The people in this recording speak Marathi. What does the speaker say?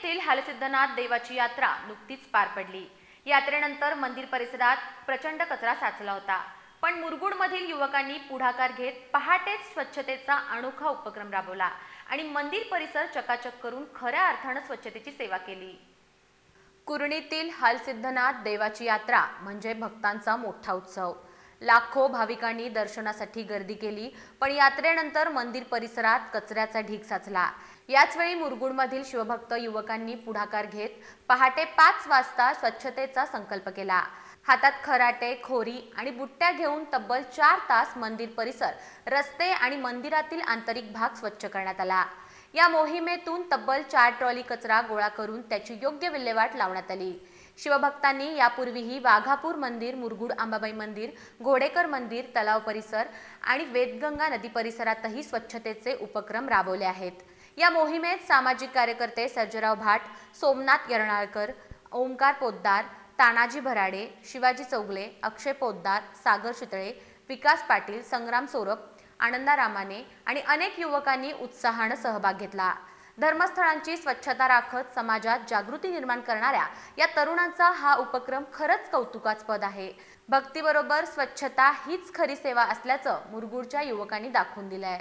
येथील हालसिद्धनाथ देवाची यात्रा नुकतीच पार पडली। यात्रेनंतर मंदिर परिसरात प्रचंड कचरा साचला होता, पण मुरगुडमधील युवकांनी पुढाकार घेत पहाटेच स्वच्छतेचा अनोखा उपक्रम राबवला आणि मंदिर परिसर चकाचक करून खऱ्या अर्थाने स्वच्छतेची सेवा केली। कुरणीतील हालसिद्धनाथ देवाची यात्रा म्हणजे भक्तांचा मोठा उत्सव। लाखो भाविकांनी दर्शनासाठी गर्दी केली, पण यात्रेनंतर मंदिर परिसरात कचऱ्याचा ढीग साचला। याचवेळी मुरगुडमधील शिवभक्त युवकांनी पुढाकार घेत पहाटे 5 वाजता स्वच्छतेचा संकल्प केला। हातात खराटे, खोरी आणि बुट्ट्या घेऊन तब्बल 4 तास मंदिर परिसर, रस्ते आणि मंदिरातील आंतरिक भाग स्वच्छ करण्यात आला। या मोहिमेतून तब्बल 4 ट्रॉली कचरा गोळा करून त्याची योग्य विल्हेवाट लावण्यात आली। शिवभक्तांनी यापूर्वीही वाघापूर मंदिर, मुरगुड अंबाबाई मंदिर, घोडेकर मंदिर, तलाव परिसर आणि वेदगंगा नदी परिसरातही स्वच्छतेचे उपक्रम राबवले आहेत। या मोहिमेत सामाजिक कार्यकर्ते सर्जेराव भाट, सोमनाथ यरणाळकर, ओमकार पोद्दार, तानाजी भराडे, शिवाजी चौगले, अक्षय पोद्दार, सागर शितळे, विकास पाटील, संग्राम सोरप, आनंदा रामाने आणि अनेक युवकांनी उत्साहाने सहभाग घेतला। धर्मस्थळांची स्वच्छता राखत समाजात जागृती निर्माण करणाऱ्या या तरुणांचा हा उपक्रम खरंच कौतुकास्पद आहे। भक्तीबरोबर स्वच्छता हीच खरी सेवा असल्याचं मुरगुडच्या युवकांनी दाखवून दिलंय।